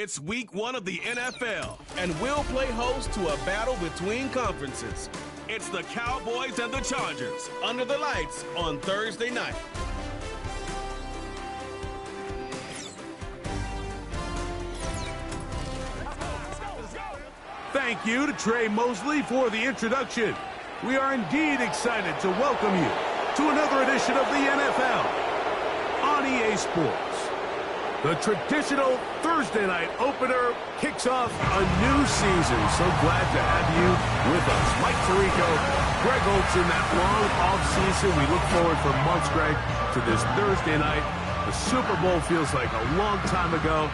It's week 1 of the NFL, and we'll play host to a battle between conferences. It's the Cowboys and the Chargers under the lights on Thursday night. Thank you to Trey Mosley for the introduction. We are indeed excited to welcome you to another edition of the NFL on EA Sports. The traditional Thursday night opener kicks off a new season. So glad to have you with us. Mike Tirico, Greg Holtz in that long offseason. We look forward for months, Greg, to this Thursday night. The Super Bowl feels like a long time ago.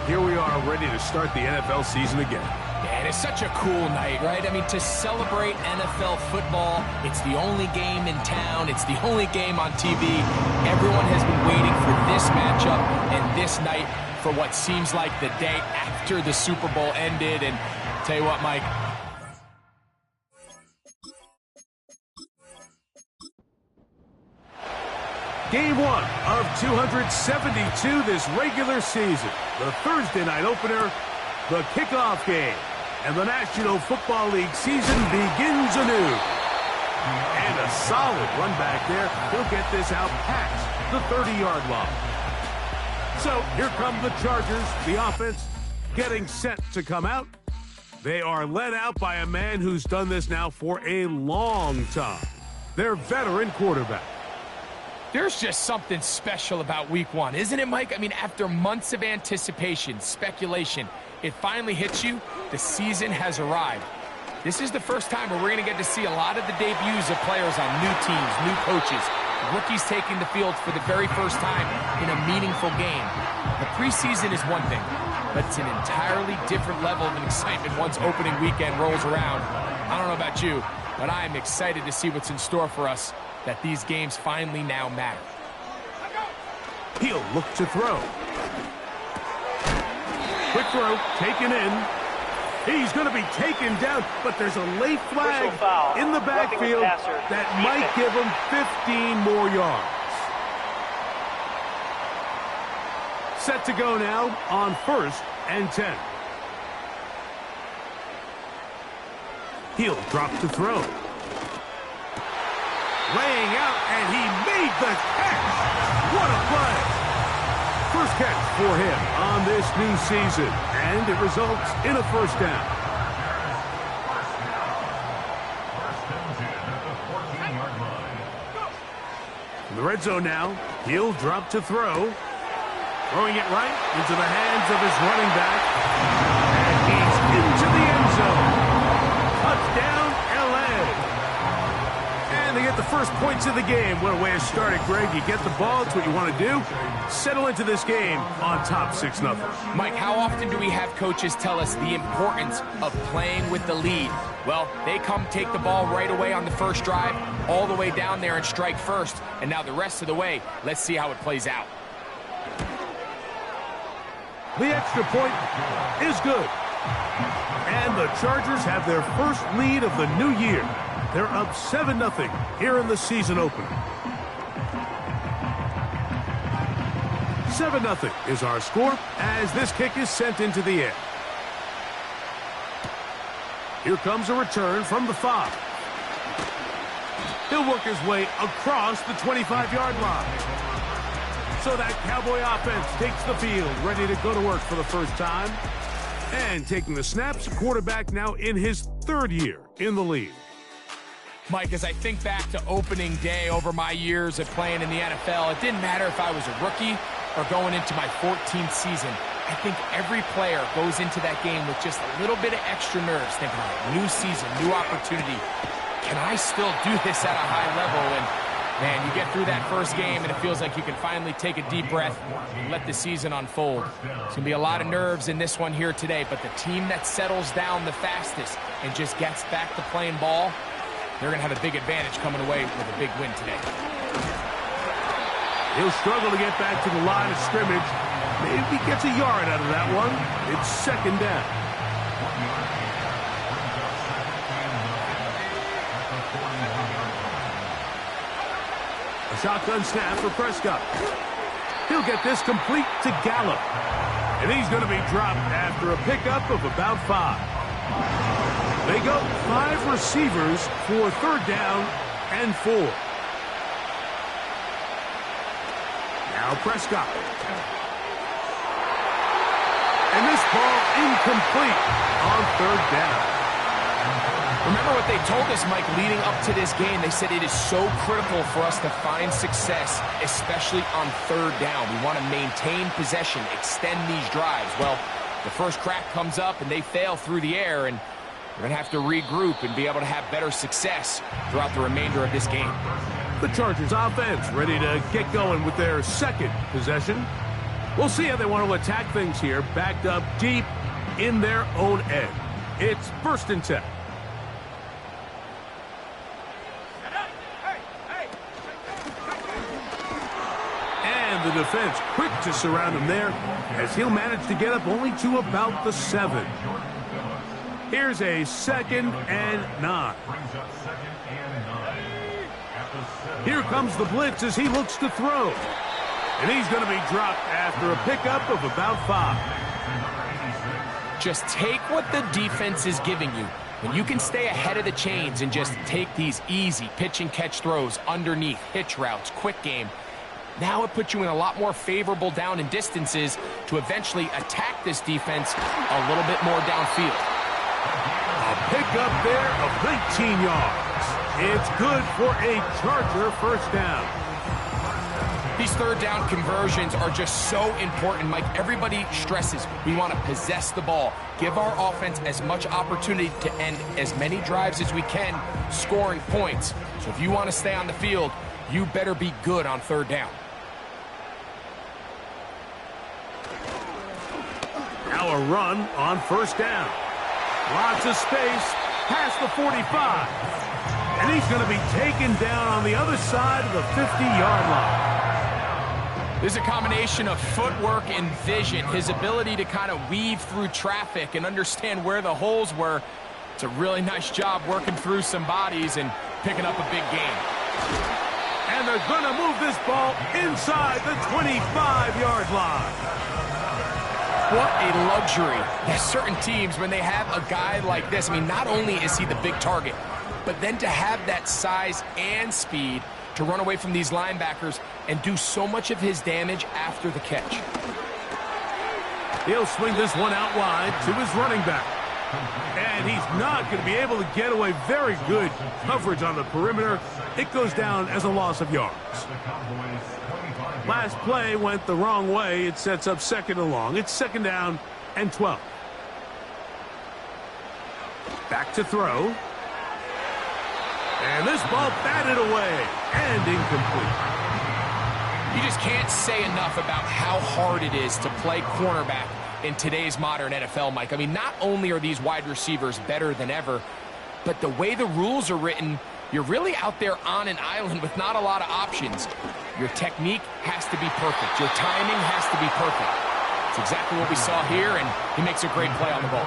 Here we are ready to start the NFL season again. Yeah, and it's such a cool night, right? I mean, to celebrate NFL football, it's the only game in town. It's the only game on TV. Everyone has been waiting for this matchup and this night for what seems like the day after the Super Bowl ended. And tell you what, Mike. Game 1 of 272 this regular season. The Thursday night opener, the kickoff game. And the National Football League season begins anew. And a solid run back there. He'll get this out past the 30-yard line. So here come the Chargers, the offense getting set to come out. They are led out by a man who's done this now for a long time. Their veteran quarterback. There's just something special about week 1, isn't it, Mike? I mean, after months of anticipation, speculation, it finally hits you. The season has arrived. This is the first time where we're going to get to see a lot of the debuts of players on new teams, new coaches, rookies taking the field for the very first time in a meaningful game. The preseason is one thing, but it's an entirely different level of excitement once opening weekend rolls around. I don't know about you, but I'm excited to see what's in store for us, that these games finally now matter. He'll look to throw. Quick throw, taken in. He's going to be taken down, but there's a late flag in the backfield that might give him 15 more yards. Set to go now on 1st and 10. He'll drop to throw. Laying out, and he made the catch. What a play. First catch for him on this new season, and it results in a first down. In the red zone now, he'll drop to throw. Throwing it right into the hands of his running back. And he's into the end zone. Touchdown, L.A. And they get the first points of the game. What a way to start it, Greg. You get the ball. It's what you want to do. Settle into this game on top 6-0. Mike, how often do we have coaches tell us the importance of playing with the lead? Well, they come take the ball right away on the first drive, all the way down there and strike first. And now the rest of the way, let's see how it plays out. The extra point is good. And the Chargers have their first lead of the new year. They're up 7-0 here in the season opener. 7-0 is our score as this kick is sent into the air. Here comes a return from the 5. He'll work his way across the 25-yard line. So that Cowboy offense takes the field, ready to go to work for the first time. And taking the snaps, quarterback now in his 3rd year in the league. Mike, as I think back to opening day over my years of playing in the NFL, it didn't matter if I was a rookie or going into my 14th season. I think every player goes into that game with just a little bit of extra nerves, thinking, all right, new season, new opportunity. Can I still do this at a high level? And man, you get through that first game and it feels like you can finally take a deep breath and let the season unfold. It's going to be a lot of nerves in this one here today, but the team that settles down the fastest and just gets back to playing ball, they're going to have a big advantage coming away with a big win today. He'll struggle to get back to the line of scrimmage. Maybe gets a yard out of that one. It's 2nd down. A shotgun snap for Prescott. He'll get this complete to Gallup. And he's going to be dropped after a pickup of about 5. They go 5 receivers for 3rd down and 4. Now Prescott. And this ball incomplete on 3rd down. Remember what they told us, Mike, leading up to this game. They said it is so critical for us to find success, especially on 3rd down. We want to maintain possession, extend these drives. Well, the first crack comes up and they fail through the air, and we're going to have to regroup and be able to have better success throughout the remainder of this game. The Chargers offense ready to get going with their 2nd possession. We'll see how they want to attack things here, backed up deep in their own end. It's 1st and 10. And the defense quick to surround him there, as he'll manage to get up only to about the 7. Here's a 2nd and 9. Here comes the blitz as he looks to throw. And he's going to be dropped after a pickup of about 5. Just take what the defense is giving you. When you can stay ahead of the chains and just take these easy pitch and catch throws underneath, hitch routes, quick game, now it puts you in a lot more favorable down and distances to eventually attack this defense a little bit more downfield. A pickup there of 19 yards. It's good for a Charger 1st down. These 3rd down conversions are just so important, Mike. Everybody stresses we want to possess the ball, give our offense as much opportunity to end as many drives as we can, scoring points. So if you want to stay on the field, you better be good on 3rd down. Now a run on 1st down. Lots of space past the 45. And he's going to be taken down on the other side of the 50-yard line. This is a combination of footwork and vision, his ability to kind of weave through traffic and understand where the holes were. It's a really nice job working through some bodies and picking up a big gain. And they're going to move this ball inside the 25-yard line. What a luxury. There's certain teams, when they have a guy like this, I mean, not only is he the big target, but then to have that size and speed to run away from these linebackers and do so much of his damage after the catch. He'll swing this one out wide to his running back. And he's not going to be able to get away. Very good coverage on the perimeter. It goes down as a loss of yards. Last play went the wrong way. It sets up 2nd and long. It's 2nd down and 12. Back to throw. And this ball batted away and incomplete. You just can't say enough about how hard it is to play cornerback in today's modern NFL, Mike. I mean, not only are these wide receivers better than ever, but the way the rules are written, you're really out there on an island with not a lot of options. Your technique has to be perfect. Your timing has to be perfect. It's exactly what we saw here, and he makes a great play on the ball.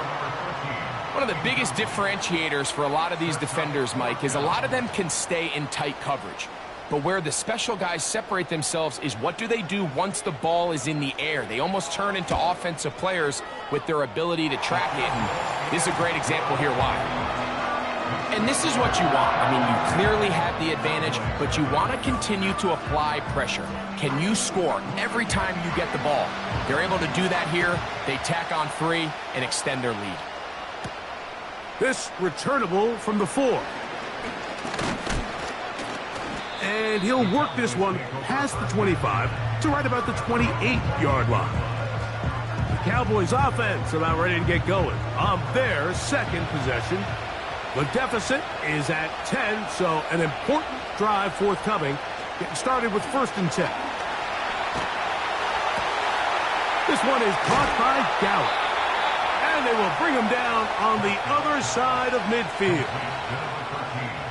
One of the biggest differentiators for a lot of these defenders, Mike, is a lot of them can stay in tight coverage. But where the special guys separate themselves is what do they do once the ball is in the air. They almost turn into offensive players with their ability to track it. And this is a great example here why. And this is what you want. I mean, you clearly have the advantage, but you want to continue to apply pressure. Can you score every time you get the ball? They're able to do that here. They tack on 3 and extend their lead. This returnable from the 4. And he'll work this one past the 25 to right about the 28-yard line. The Cowboys offense about ready to get going on their 2nd possession. The deficit is at 10, so an important drive forthcoming. Getting started with 1st and 10. This one is caught by Gallup. And they will bring him down on the other side of midfield.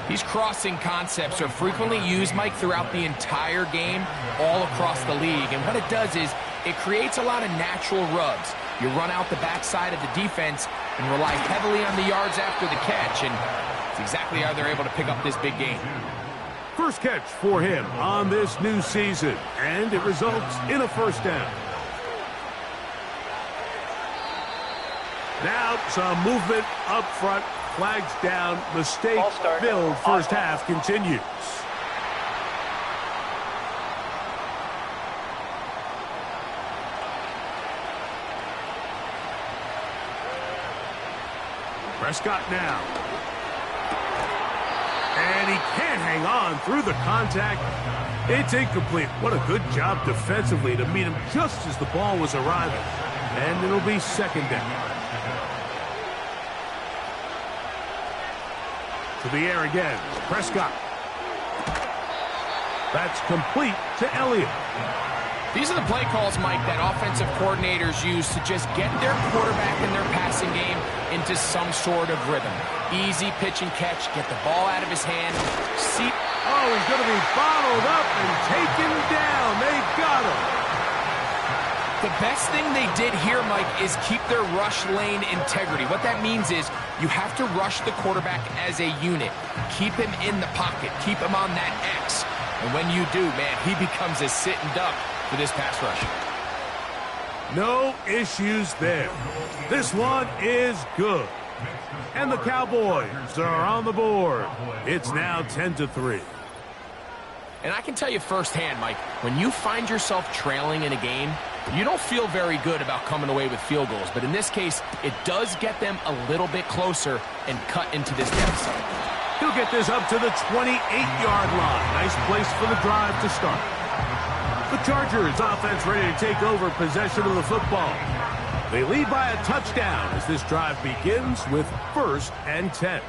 These crossing concepts are frequently used, Mike, throughout the entire game, all across the league. And what it does is it creates a lot of natural rubs. You run out the backside of the defense and rely heavily on the yards after the catch. And it's exactly how they're able to pick up this big game. First catch for him on this new season. And it results in a 1st down. Now some movement up front. Flags down. Mistake filled first half continues. Prescott now. And he can't hang on through the contact. It's incomplete. What a good job defensively to meet him just as the ball was arriving. And it'll be second down. To the air again. Prescott. That's complete to Elliott. These are the play calls, Mike, that offensive coordinators use to just get their quarterback and their passing game into some sort of rhythm. Easy pitch and catch, get the ball out of his hand. See. Oh, he's going to be bottled up and taken down. They've got him. The best thing they did here, Mike, is keep their rush lane integrity. What that means is you have to rush the quarterback as a unit. Keep him in the pocket. Keep him on that X. And when you do, man, he becomes a sitting duck for this pass rush. No issues there. This one is good. And the Cowboys are on the board. It's now 10-3. And I can tell you firsthand, Mike, when you find yourself trailing in a game, you don't feel very good about coming away with field goals. But in this case, it does get them a little bit closer and cut into this deficit. He'll get this up to the 28-yard line. Nice place for the drive to start. The Chargers offense ready to take over possession of the football. They lead by a touchdown as this drive begins with 1st and 10.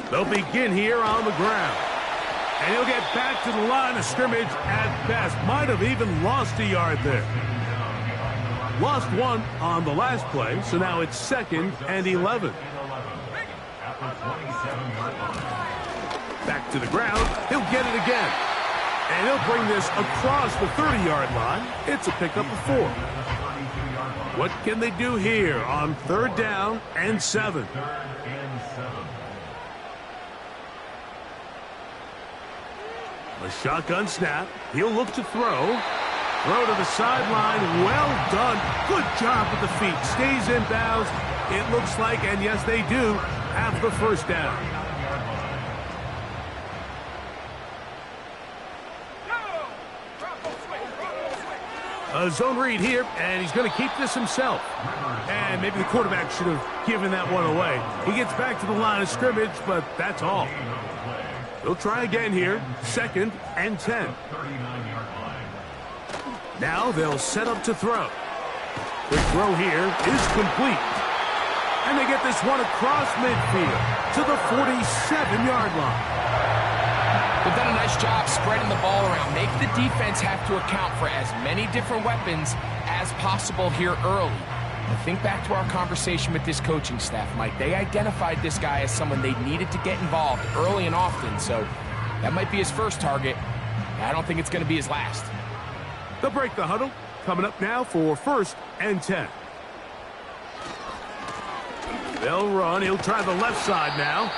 They'll begin here on the ground. And he'll get back to the line of scrimmage at best. Might have even lost a yard there. Lost one on the last play, so now it's 2nd and 11. Back to the ground. He'll get it again. And he'll bring this across the 30-yard line. It's a pickup of 4. What can they do here on 3rd down and 7? A shotgun snap. He'll look to throw. Throw to the sideline. Well done. Good job with the feet. Stays in bounds. It looks like, and yes, they do, have the 1st down. A zone read here, and he's going to keep this himself. And maybe the quarterback should have given that one away. He gets back to the line of scrimmage, but that's all. He'll try again here. 2nd and 10. Now they'll set up to throw. The throw here is complete. And they get this one across midfield to the 47-yard line. They've done a nice job spreading the ball around. Make the defense have to account for as many different weapons as possible here early. And think back to our conversation with this coaching staff, Mike. They identified this guy as someone they needed to get involved early and often, so that might be his first target. I don't think it's going to be his last. They'll break the huddle. Coming up now for 1st and 10. They'll run. He'll try the left side now.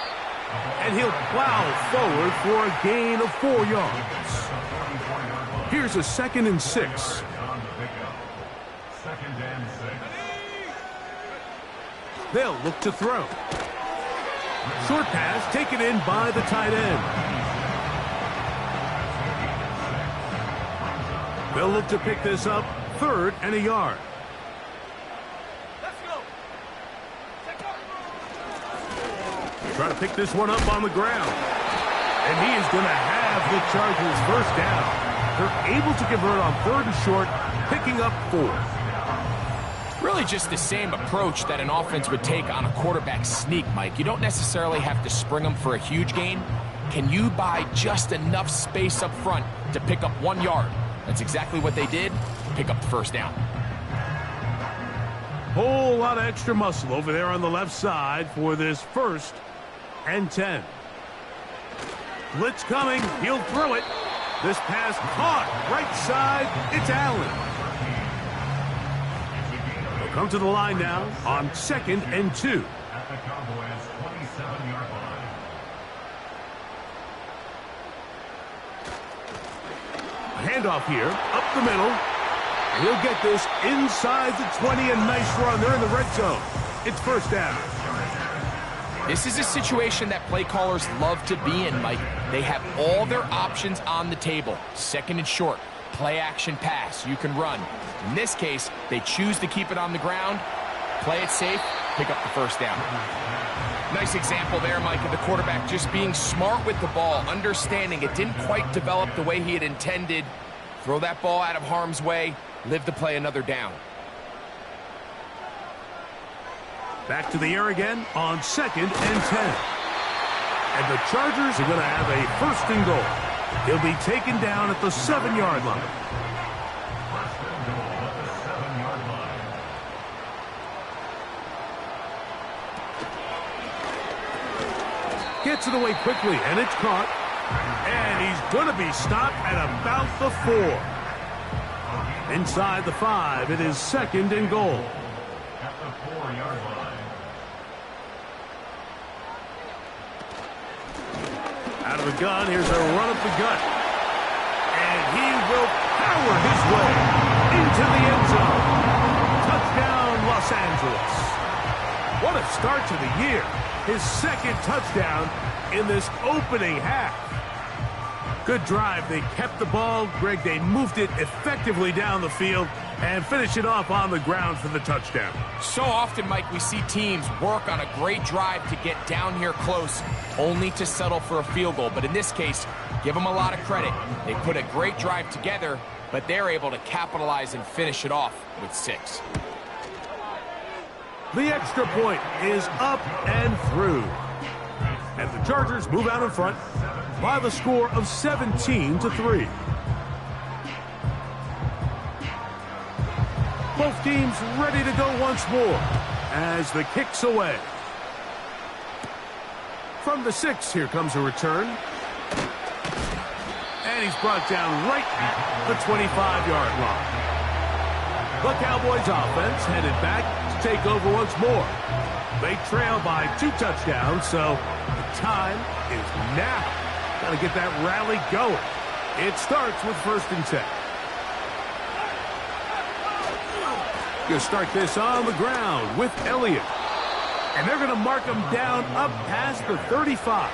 And he'll plow forward for a gain of 4 yards. Here's a 2nd and 6. They'll look to throw. Short pass taken in by the tight end. They'll look to pick this up 3rd and a yard. Try to pick this one up on the ground. And he is going to have the Chargers 1st down. They're able to convert on 3rd and short, picking up 4. Really just the same approach that an offense would take on a quarterback sneak, Mike. You don't necessarily have to spring them for a huge gain. Can you buy just enough space up front to pick up 1 yard? That's exactly what they did. Pick up the 1st down. Whole lot of extra muscle over there on the left side for this 1st and 10. Blitz coming. He'll throw it. This pass caught. Right side. It's Allen. They'll come to the line now on 2nd and 2. At the Cowboys' 27-yard line. handoff here, up the middle. And he'll get this inside the 20, a nice run. They're in the red zone. It's first down. This is a situation that play callers love to be in, Mike. They have all their options on the table. Second and short, play action pass, you can run. In this case, they choose to keep it on the ground, play it safe, pick up the first down. Nice example there, Mike, of the quarterback just being smart with the ball, understanding it didn't quite develop the way he had intended. Throw that ball out of harm's way, live to play another down. Back to the air again on 2nd and 10. And the Chargers are going to have a 1st and goal. He'll be taken down at the 7-yard line. Gets it away quickly, and it's caught. And he's going to be stopped at about the 4. Inside the 5, it is 2nd and goal. At the 4-yard line. Out of the gun, here's a run up the gut. And he will power his way into the end zone. Touchdown, Los Angeles. What a start to the year. His 2nd touchdown in this opening half. Good drive. They kept the ball. Greg, they moved it effectively down the field and finish it off on the ground for the touchdown. So often, Mike, we see teams work on a great drive to get down here close, only to settle for a field goal. But in this case, give them a lot of credit. They put a great drive together, but they're able to capitalize and finish it off with 6. The extra point is up and through. And the Chargers move out in front by the score of 17-3. Both teams ready to go once more as the kick's away. From the 6, here comes a return. And he's brought down right at the 25-yard line. The Cowboys offense headed back to take over once more. They trail by 2 touchdowns, so the time is now. Got to get that rally going. It starts with 1st and 10. You'll start this on the ground with Elliott. And they're going to mark him down up past the 35.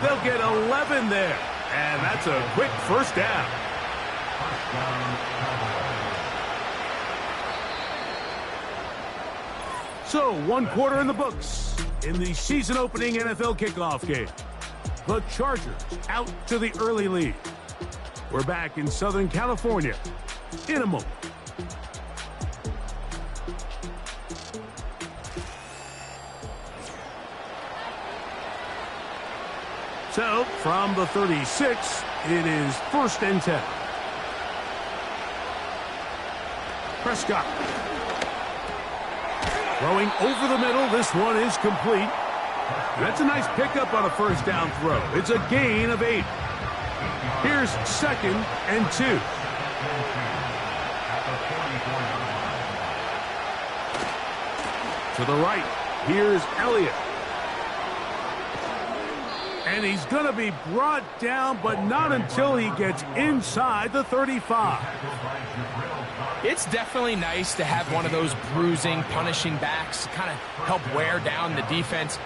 They'll get 11 there. And that's a quick first down. So, 1 quarter in the books in the season-opening NFL kickoff game. The Chargers out to the early lead. We're back in Southern California in a moment. So, from the 36, it is 1st and 10. Prescott. Throwing over the middle, this one is complete. That's a nice pickup on a first down throw. It's a gain of 8. Here's 2nd and 2. To the right, here's Elliott. And he's going to be brought down, but not until he gets inside the 35. It's definitely nice to have one of those bruising, punishing backs, kind of help wear down the defense.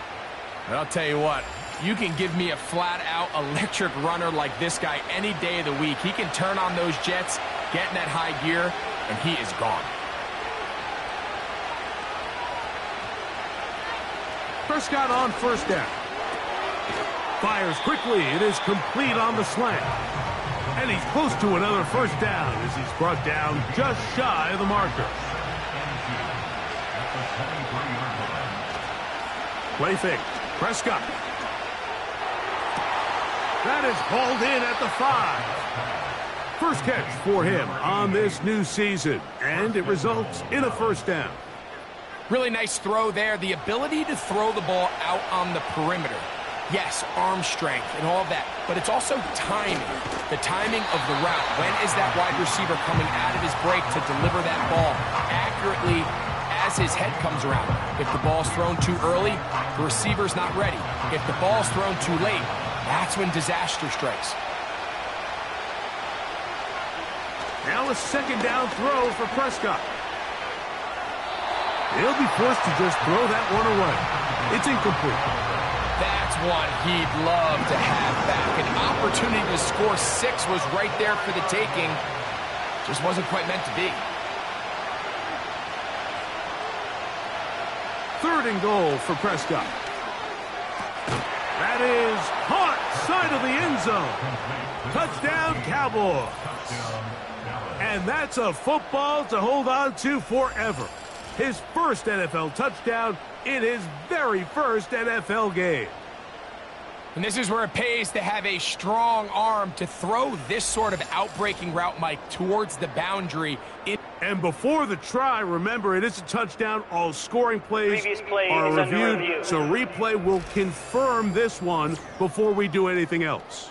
But I'll tell you what, you can give me a flat-out electric runner like this guy any day of the week. He can turn on those jets, get in that high gear, and he is gone. Prescott on first down. Fires quickly. It is complete on the slant. And he's close to another first down as he's brought down just shy of the marker. Play fake. Prescott. That is hauled in at the 5. First catch for him on this new season. And it results in a first down. Really nice throw there. The ability to throw the ball out on the perimeter. Yes, arm strength and all of that, but it's also timing. The timing of the route. When is that wide receiver coming out of his break to deliver that ball accurately as his head comes around? If the ball's thrown too early, the receiver's not ready. If the ball's thrown too late, that's when disaster strikes. Now a second down throw for Prescott. He'll be forced to just throw that one away. It's incomplete. That's one he'd love to have back. An opportunity to score 6 was right there for the taking. Just wasn't quite meant to be. 3rd and goal for Prescott. That is caught side of the end zone. Touchdown, Cowboys. And that's a football to hold on to forever. His first NFL touchdown in his very first NFL game. And this is where it pays to have a strong arm to throw this sort of outbreaking route, Mike, towards the boundary. And before the try, remember, it is a touchdown. All scoring plays are reviewed, so replay will confirm this one before we do anything else.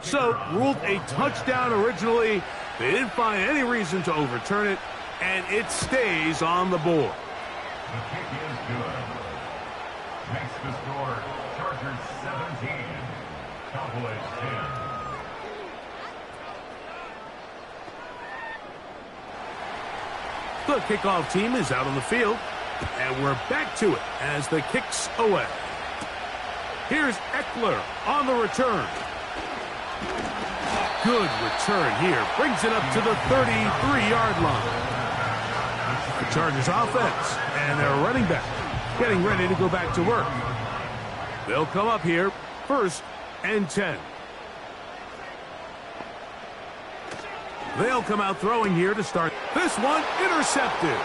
So, ruled a touchdown originally. They didn't find any reason to overturn it, and it stays on the board. The kick is good. Makes the score Chargers 17, Cowboys 10. The kickoff team is out on the field, and we're back to it as the kick's away. Here's Eckler on the return. Good return here. Brings it up to the 33-yard line. The Chargers offense and their running back getting ready to go back to work. They'll come up here 1st and 10. They'll come out throwing here to start. This one intercepted.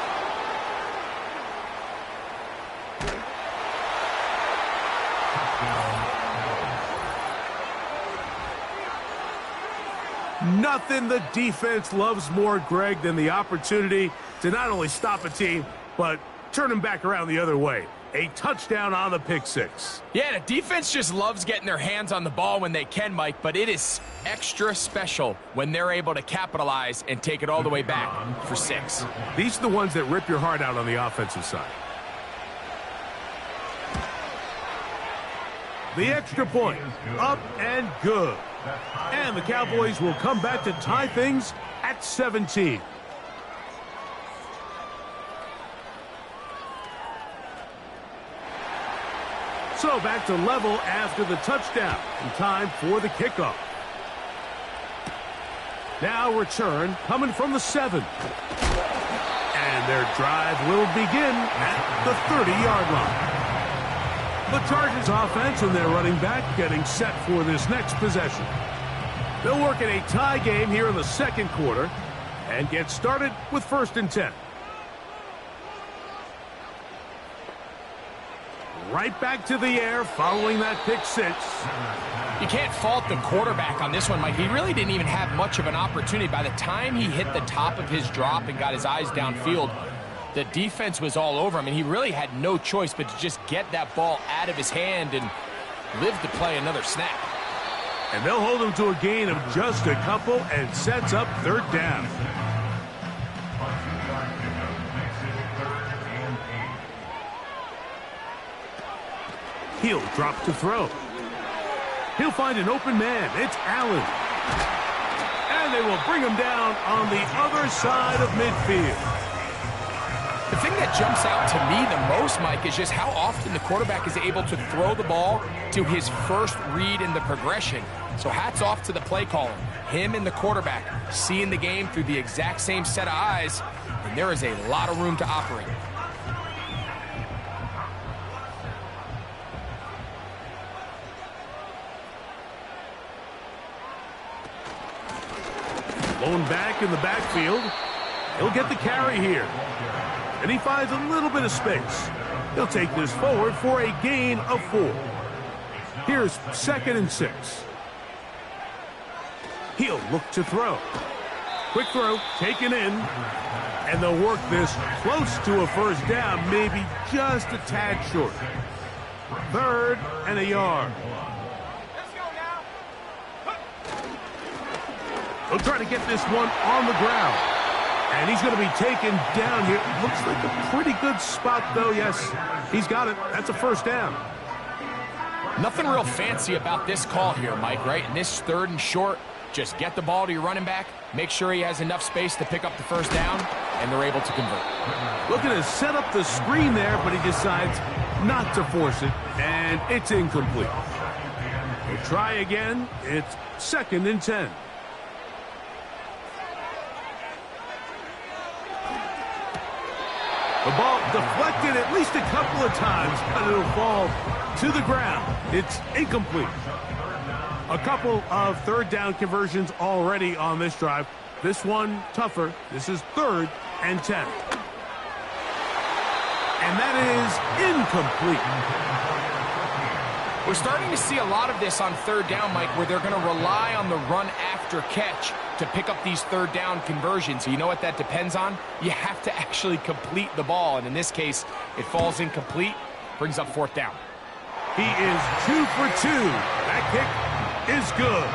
Nothing the defense loves more, Greg, than the opportunity to not only stop a team, but turn them back around the other way. A touchdown on the pick 6. Yeah, the defense just loves getting their hands on the ball when they can, Mike, but it is extra special when they're able to capitalize and take it all the way back for 6. These are the ones that rip your heart out on the offensive side. The extra point, up and good. And the Cowboys will come back to tie things at 17. So back to level after the touchdown. And time for the kickoff. Now return coming from the 7. And their drive will begin at the 30-yard line. The Chargers offense and their running back getting set for this next possession. They'll work in a tie game here in the 2nd quarter and get started with 1st and 10. Right back to the air following that pick 6. You can't fault the quarterback on this one, Mike. He really didn't even have much of an opportunity. By the time he hit the top of his drop and got his eyes downfield, the defense was all over him, and he really had no choice but to just get that ball out of his hand and live to play another snap. And they'll hold him to a gain of just a couple and sets up 3rd down. He'll drop to throw. He'll find an open man. It's Allen. And they will bring him down on the other side of midfield. The thing that jumps out to me the most, Mike, is just how often the quarterback is able to throw the ball to his first read in the progression. So hats off to the play caller. Him and the quarterback seeing the game through the exact same set of eyes, and there is a lot of room to operate. Blown back in the backfield. He'll get the carry here. And he finds a little bit of space. He'll take this forward for a gain of 4. Here's 2nd and 6. He'll look to throw. Quick throw, taken in. And they'll work this close to a 1st down, maybe just a tad short. 3rd and a yard. They'll try to get this one on the ground. And he's going to be taken down here. Looks like a pretty good spot, though. Yes, he's got it. That's a first down. Nothing real fancy about this call here, Mike, right? In this 3rd and short, just get the ball to your running back, make sure he has enough space to pick up the first down, and they're able to convert. Looking to set up the screen there, but he decides not to force it, and it's incomplete. They try again. It's 2nd and 10. The ball deflected at least a couple of times, but it'll fall to the ground. It's incomplete. A couple of 3rd down conversions already on this drive. This one tougher. This is 3rd and 10. And that is incomplete. We're starting to see a lot of this on 3rd down, Mike, where they're going to rely on the run after catch to pick up these 3rd down conversions. You know what that depends on? You have to actually complete the ball, and in this case, it falls incomplete, brings up 4th down. He is 2 for 2. That kick is good.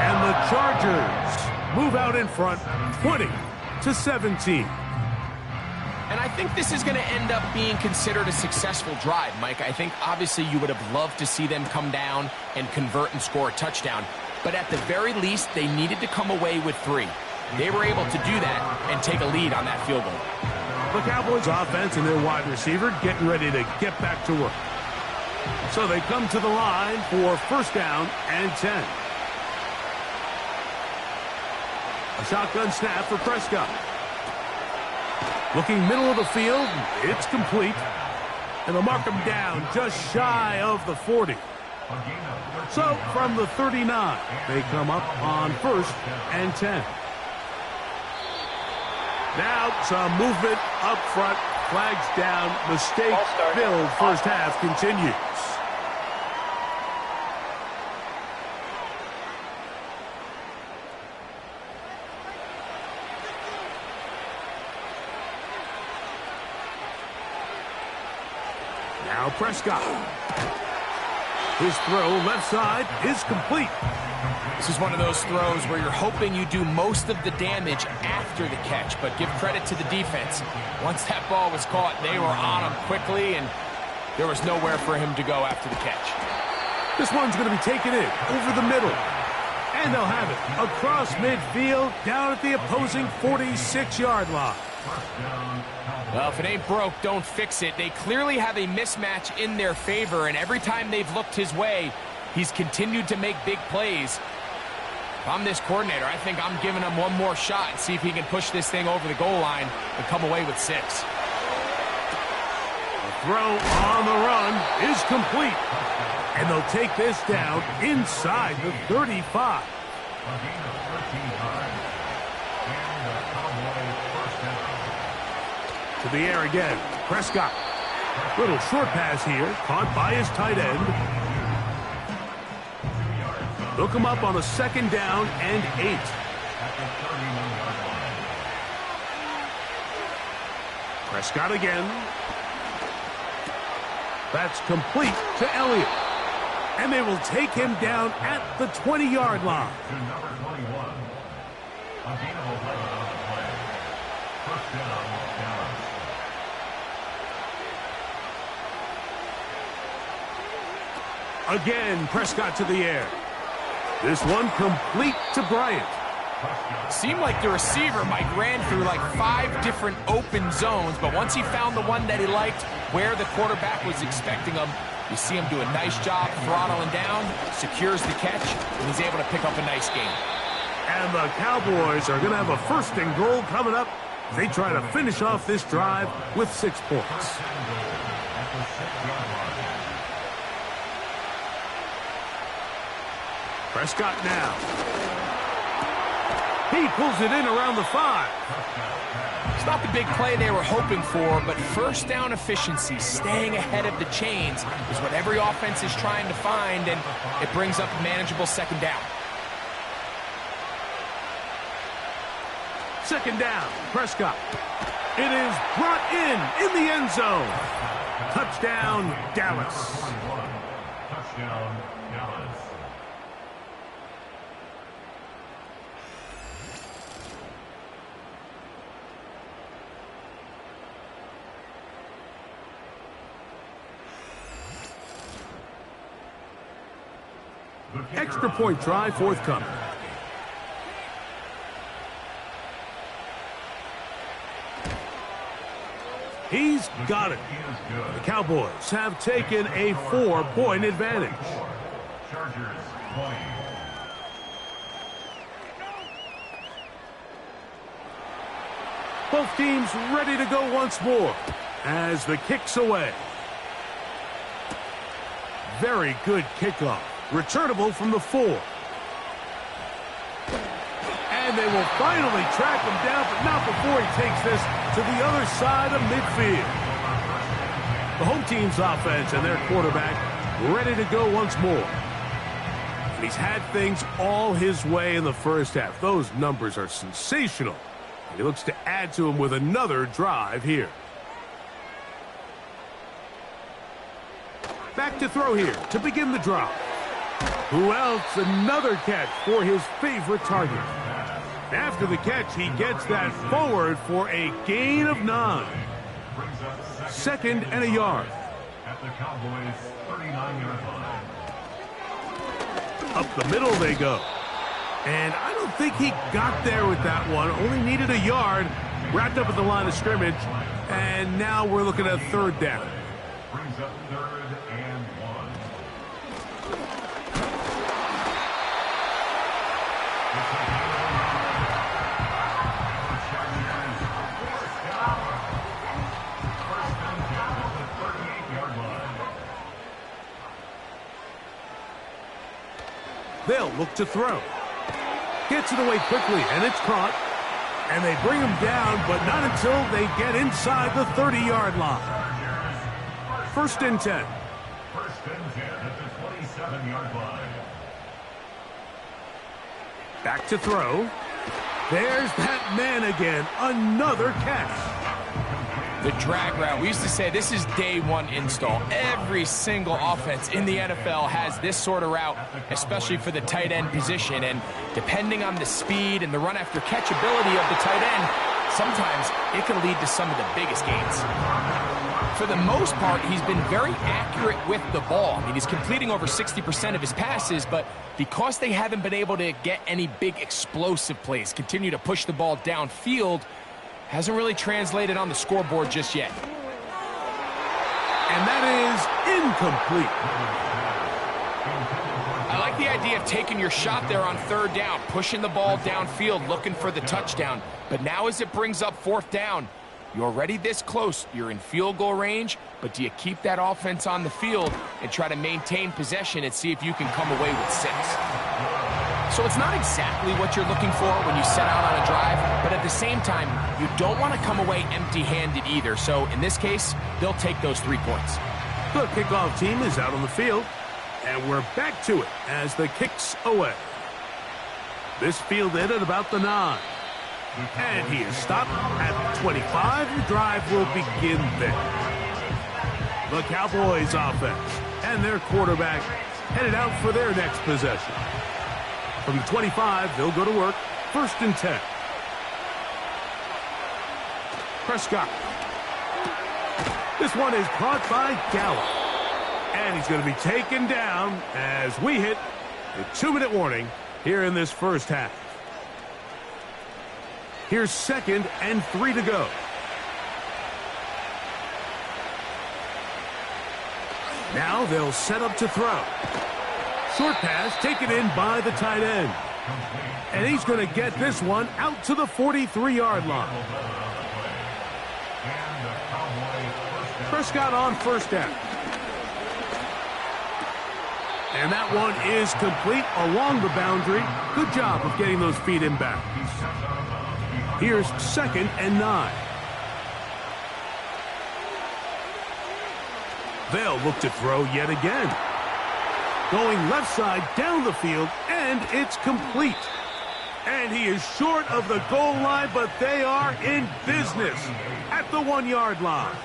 And the Chargers move out in front, 20-17. And I think this is going to end up being considered a successful drive, Mike. I think obviously you would have loved to see them come down and convert and score a touchdown. But at the very least, they needed to come away with 3. They were able to do that and take a lead on that field goal. The Cowboys offense and their wide receiver getting ready to get back to work. So they come to the line for 1st down and 10. A shotgun snap for Prescott. Looking middle of the field, it's complete. And they'll mark him down just shy of the 40. So from the 39, they come up on 1st and 10. Now some movement up front, flags down, mistake filled first half continues. Now Prescott. His throw left side is complete. This is one of those throws where you're hoping you do most of the damage after the catch, but give credit to the defense. Once that ball was caught, they were on him quickly, and there was nowhere for him to go after the catch. This one's going to be taken in over the middle. And they'll have it across midfield down at the opposing 46-yard line. Well, if it ain't broke, don't fix it. They clearly have a mismatch in their favor, and every time they've looked his way, he's continued to make big plays. If I'm this coordinator, I think I'm giving him one more shot and see if he can push this thing over the goal line and come away with 6. The throw on the run is complete. And they'll take this down inside the 35. To the air again. Prescott. Little short pass here. Caught by his tight end. They'll come up on a 2nd down and 8. Prescott again. That's complete to Elliott. And they will take him down at the 20-yard line. To number 21. A gain of 11 on the play. First down, Dallas. Again, Prescott to the air. This one complete to Bryant. Seemed like the receiver, Mike, ran through like 5 different open zones, but once he found the one that he liked, where the quarterback was expecting him, you see him do a nice job throttling down, secures the catch, and he's able to pick up a nice gain. And the Cowboys are going to have a 1st and goal coming up. They try to finish off this drive with 6 points. Prescott now. He pulls it in around the 5. It's not the big play they were hoping for, but first down efficiency, staying ahead of the chains, is what every offense is trying to find, and it brings up a manageable 2nd down. 2nd down, Prescott. It is brought in the end zone. Touchdown, Dallas. Touchdown, Dallas. Extra point try forthcoming. He's got it. The Cowboys have taken a 4-point advantage. Chargers 20. Both teams ready to go once more as the kick's away. Very good kickoff. Returnable from the 4. And they will finally track him down, but not before he takes this to the other side of midfield. The home team's offense and their quarterback ready to go once more. And he's had things all his way in the first half. Those numbers are sensational. And he looks to add to them with another drive here. Back to throw here to begin the drive. Who else? Another catch for his favorite target. After the catch, he gets that forward for a gain of 9. Second and a yard. At the Cowboys' 39-yard line. Up the middle they go. And I don't think he got there with that one. Only needed a yard. Wrapped up at the line of scrimmage. And now we're looking at third down. Brings up 3rd and 1. They'll look to throw. Gets it away quickly, and it's caught. And they bring him down, but not until they get inside the 30-yard line. 1st and 10. 1st and 10 at the 27-yard line. Back to throw. There's that man again. Another catch. The drag route. We used to say this is day one install. Every single offense in the NFL has this sort of route, especially for the tight end position. And depending on the speed and the run after catch ability of the tight end, sometimes it can lead to some of the biggest gains. For the most part, he's been very accurate with the ball. I mean, he's completing over 60% of his passes, but because they haven't been able to get any big explosive plays, continue to push the ball downfield, hasn't really translated on the scoreboard just yet. And that is incomplete. I like the idea of taking your shot there on 3rd down, pushing the ball downfield, looking for the touchdown. But now as it brings up 4th down, you're already this close. You're in field goal range, but do you keep that offense on the field and try to maintain possession and see if you can come away with 6? So it's not exactly what you're looking for when you set out on a drive, but at the same time, you don't want to come away empty-handed either. So in this case, they'll take those 3 points. The kickoff team is out on the field, and we're back to it as the kick's away. This fielded at about the 9. And he is stopped at 25. The drive will begin there. The Cowboys offense and their quarterback headed out for their next possession. From the 25, they'll go to work. 1st and 10. Prescott. This one is caught by Gallup. And he's going to be taken down as we hit the 2-minute warning here in this first half. Here's 2nd and 3 to go. Now they'll set up to throw. Short pass taken in by the tight end. And he's going to get this one out to the 43-yard line. Prescott on 1st down. And that one is complete along the boundary. Good job of getting those feet in bounds. Here's 2nd and 9. They'll look to throw yet again. Going left side down the field, and it's complete. And he is short of the goal line, but they are in business at the 1-yard line.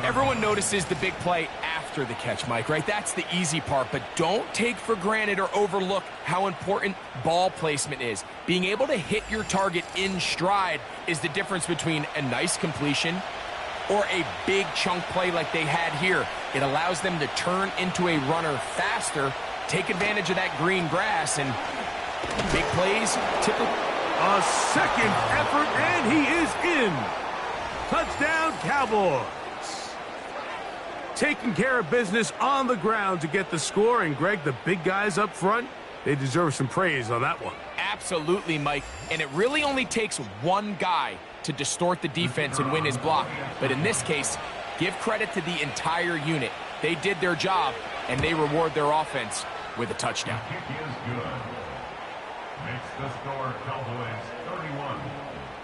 Everyone notices the big play after the catch, Mike, right? That's the easy part, but don't take for granted or overlook how important ball placement is. Being able to hit your target in stride is the difference between a nice completion or a big chunk play like they had here. It allows them to turn into a runner faster, take advantage of that green grass, and big plays typically. A second effort, and he is in. Touchdown, Cowboys. Taking care of business on the ground to get the score, and Greg, the big guys up front, they deserve some praise on that one. Absolutely, Mike, and it really only takes one guy to distort the defense and win his block. But in this case, give credit to the entire unit. They did their job, and they reward their offense with a touchdown. Kick is good. Makes the score Cowboys 31,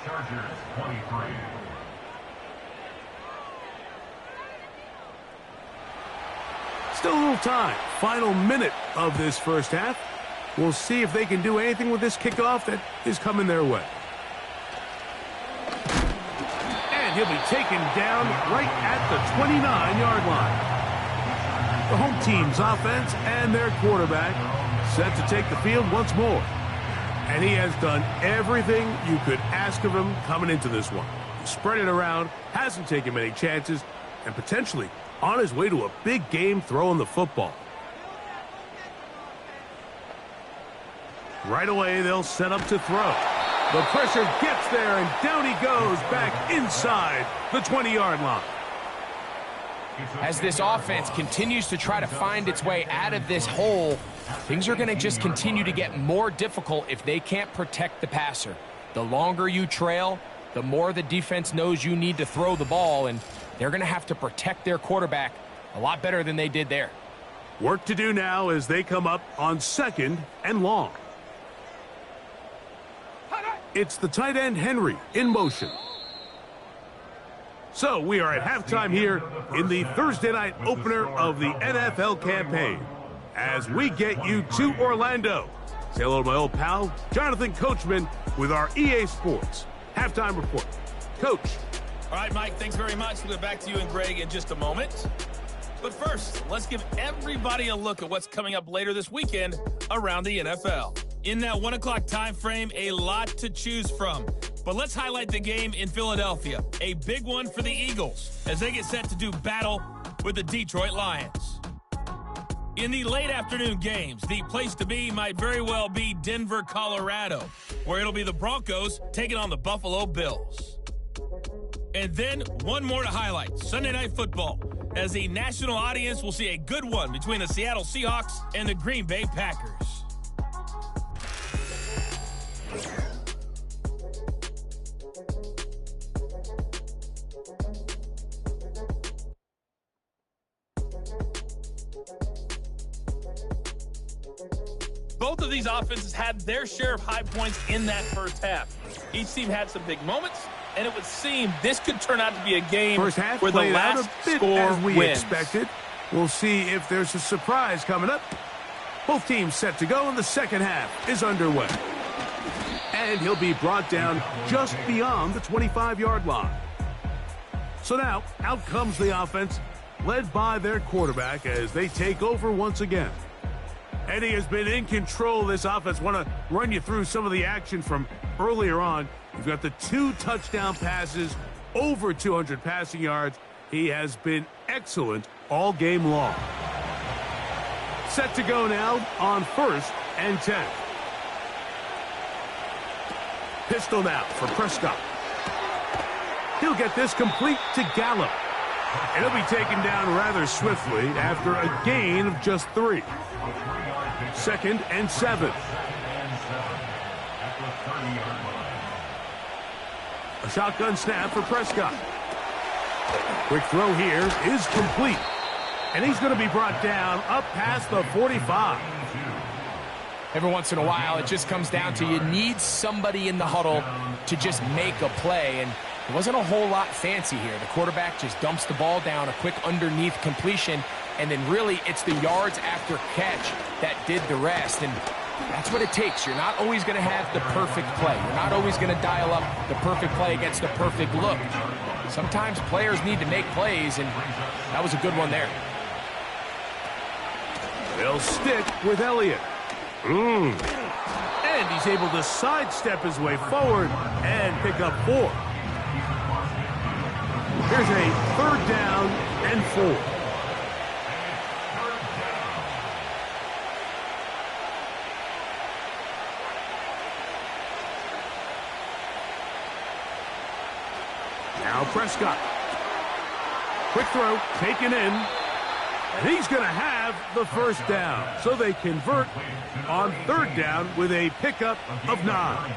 Chargers 23. Still a little time. Final minute of this first half. We'll see if they can do anything with this kickoff that is coming their way. And he'll be taken down right at the 29-yard line. The home team's offense and their quarterback set to take the field once more. And he has done everything you could ask of him coming into this one. Spread it around, hasn't taken many chances, and potentially on his way to a big game throwing the football. Right away, they'll set up to throw. The pressure gets there, and down he goes back inside the 20-yard line. As this offense continues to try to find its way out of this hole, things are going to just continue to get more difficult if they can't protect the passer. The longer you trail, the more the defense knows you need to throw the ball, and they're going to have to protect their quarterback a lot better than they did there. Work to do now as they come up on 2nd and long. It's the tight end Henry in motion. So we are at halftime here in the Thursday night opener of the NFL campaign as we get you to Orlando. Say hello to my old pal, Jonathan Coachman, with our EA Sports halftime report. Coach. All right, Mike, thanks very much. We'll get back to you and Greg in just a moment. But first, let's give everybody a look at what's coming up later this weekend around the NFL. In that 1 o'clock time frame, a lot to choose from. But let's highlight the game in Philadelphia. A big one for the Eagles as they get set to do battle with the Detroit Lions. In the late afternoon games, the place to be might very well be Denver, Colorado, where it'll be the Broncos taking on the Buffalo Bills. And then one more to highlight, Sunday Night Football, as the national audience will see a good one between the Seattle Seahawks and the Green Bay Packers. Both of these offenses had their share of high points in that first half. Each team had some big moments, and it would seem this could turn out to be a game first half where the last out a bit score as we wins. expected. We'll see if there's a surprise coming up. Both teams set to go, and the second half is underway. And he'll be brought down just beyond the 25-yard line. So now, out comes the offense, led by their quarterback as they take over once again. And he has been in control of this offense. Want to run you through some of the action from earlier on. You've got the 2 touchdown passes, over 200 passing yards. He has been excellent all game long. Set to go now on 1st and 10. Pistol now for Prescott. He'll get this complete to Gallup. And he'll be taken down rather swiftly after a gain of just 3. 2nd and 7. A shotgun snap for Prescott. Quick throw here is complete. And he's going to be brought down up past the 45. Every once in a while, it just comes down to you need somebody in the huddle to just make a play. And it wasn't a whole lot fancy here. The quarterback just dumps the ball down, a quick underneath completion, and then really it's the yards after catch that did the rest. And that's what it takes. You're not always going to have the perfect play. You're not always going to dial up the perfect play against the perfect look. Sometimes players need to make plays, and that was a good one there. They'll stick with Elliott. And he's able to sidestep his way forward and pick up 4. Here's a 3rd down and 4. Now Prescott. Quick throw, taken in. And he's going to have the 1st down. So they convert on 3rd down with a pickup of 9.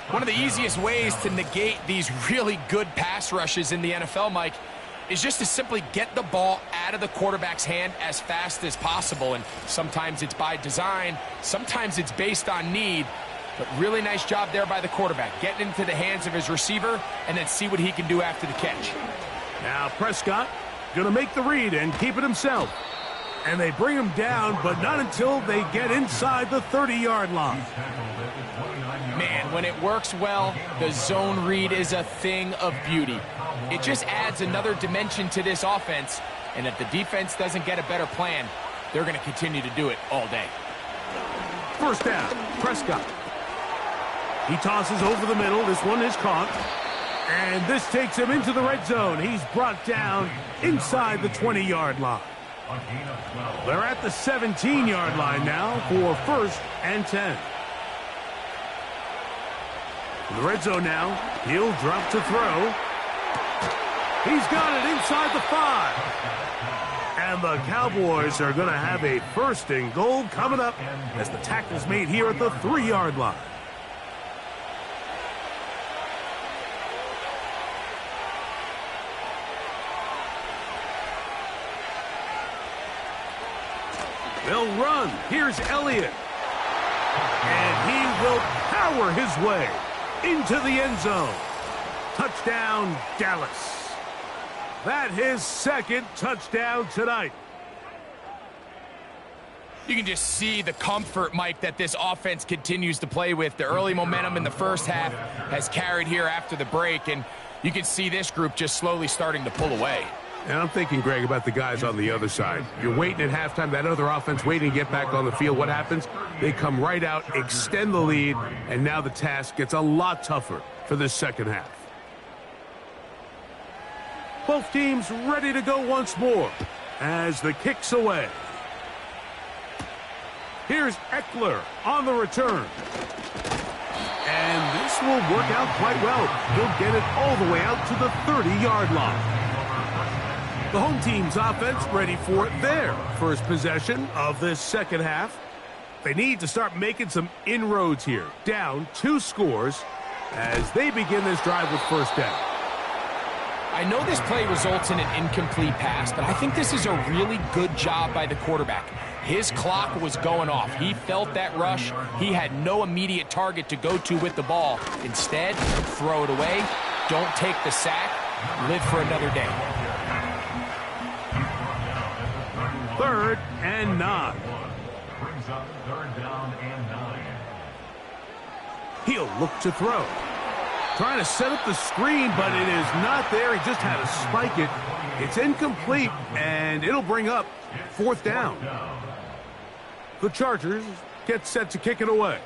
One of the easiest ways to negate these really good pass rushes in the NFL, Mike, is just to simply get the ball out of the quarterback's hand as fast as possible. And sometimes it's by design, sometimes it's based on need. But really nice job there by the quarterback, getting into the hands of his receiver and then see what he can do after the catch. Now Prescott going to make the read and keep it himself. And they bring him down, but not until they get inside the 30-yard line. Man, when it works well, the zone read is a thing of beauty. It just adds another dimension to this offense, and if the defense doesn't get a better plan, they're going to continue to do it all day. 1st down, Prescott. He tosses over the middle. This one is caught. And this takes him into the red zone. He's brought down inside the 20-yard line. They're at the 17-yard line now for 1st and 10. In the red zone now, he'll drop to throw. He's got it inside the 5. And the Cowboys are going to have a 1st and goal coming up as the tackle's made here at the 3-yard line. They'll run. Here's Elliott. And he will power his way into the end zone. Touchdown, Dallas. That's his 2nd touchdown tonight. You can just see the comfort, Mike, that this offense continues to play with. The early momentum in the 1st half has carried here after the break, and you can see this group just slowly starting to pull away. And I'm thinking, Greg, about the guys on the other side. You're waiting at halftime, that other offense waiting to get back on the field. What happens? They come right out, extend the lead, and now the task gets a lot tougher for this 2nd half. Both teams ready to go once more as the kick's away. Here's Eckler on the return. And this will work out quite well. He'll get it all the way out to the 30-yard line. The home team's offense ready for their 1st possession of this 2nd half. They need to start making some inroads here. Down 2 scores as they begin this drive with 1st down. I know this play results in an incomplete pass, but I think this is a really good job by the quarterback. His clock was going off. He felt that rush. He had no immediate target to go to with the ball. Instead, throw it away. Don't take the sack. Live for another day. 3rd and 9. Brings up 3rd down and 9. He'll look to throw. Trying to set up the screen, but it is not there. He just had to spike it. It's incomplete, and it'll bring up 4th down. The Chargers get set to kick it away.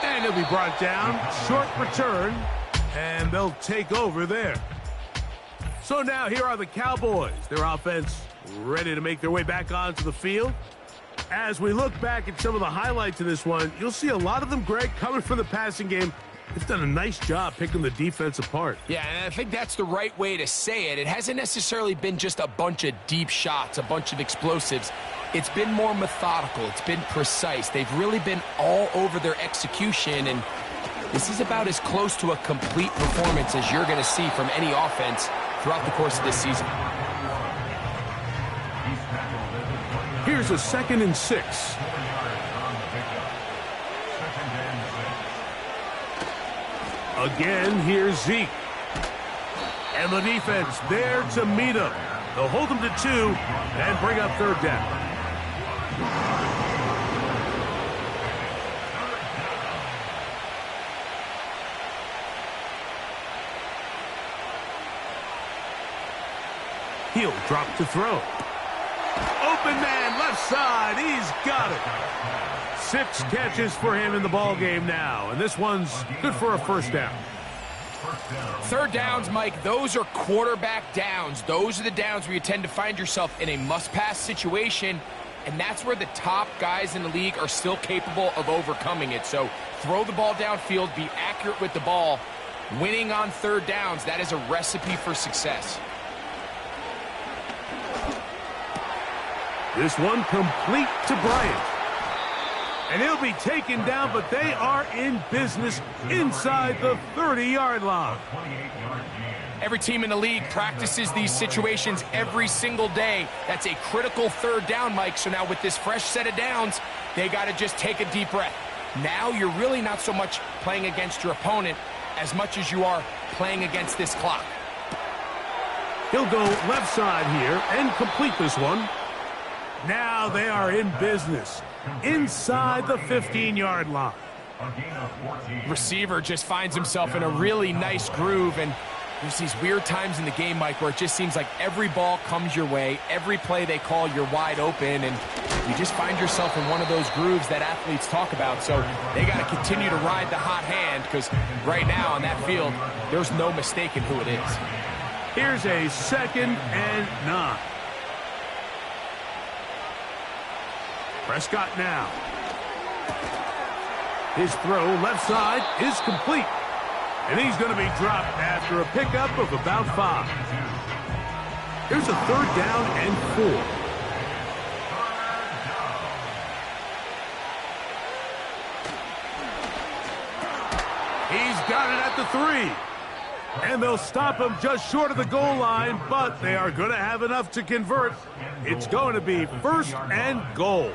And he'll be brought down. Short return, and they'll take over there. So now here are the Cowboys. Their offense ready to make their way back onto the field. As we look back at some of the highlights of this one, you'll see a lot of them, Greg, coming from the passing game. They've done a nice job picking the defense apart. Yeah, and I think that's the right way to say it. It hasn't necessarily been just a bunch of deep shots, a bunch of explosives. It's been more methodical. It's been precise. They've really been all over their execution, and this is about as close to a complete performance as you're going to see from any offense throughout the course of this season. Here's a 2nd and 6. Again, here's Zeke. And the defense there to meet him. They'll hold him to 2 and bring up 3rd down. He'll drop to throw. Open open man, left side. He's got it. 6 catches for him in the ball game now, and this one's good for a first down. Third downs, Mike, those are quarterback downs. Those are the downs where you tend to find yourself in a must-pass situation, and that's where the top guys in the league are still capable of overcoming it. So throw the ball downfield, be accurate with the ball. Winning on third downs, that is a recipe for success. This one complete to Bryant. And he'll be taken down, but they are in business inside the 30-yard line. Every team in the league practices these situations every single day. That's a critical third down, Mike. So now with this fresh set of downs, they got to just take a deep breath. Now you're really not so much playing against your opponent as much as you are playing against this clock. He'll go left side here and complete this one. Now they are in business inside the 15-yard line. Receiver just finds himself in a really nice groove, and there's these weird times in the game, Mike, where it just seems like every ball comes your way, every play they call, you're wide open, and you just find yourself in one of those grooves that athletes talk about. So they got to continue to ride the hot hand, because right now on that field, there's no mistaking who it is. Here's a 2nd and 9. Prescott now. His throw left side is complete. And he's going to be dropped after a pickup of about 5. Here's a 3rd down and 4. He's got it at the 3. And they'll stop him just short of the goal line, but they are going to have enough to convert. It's going to be 1st and goal.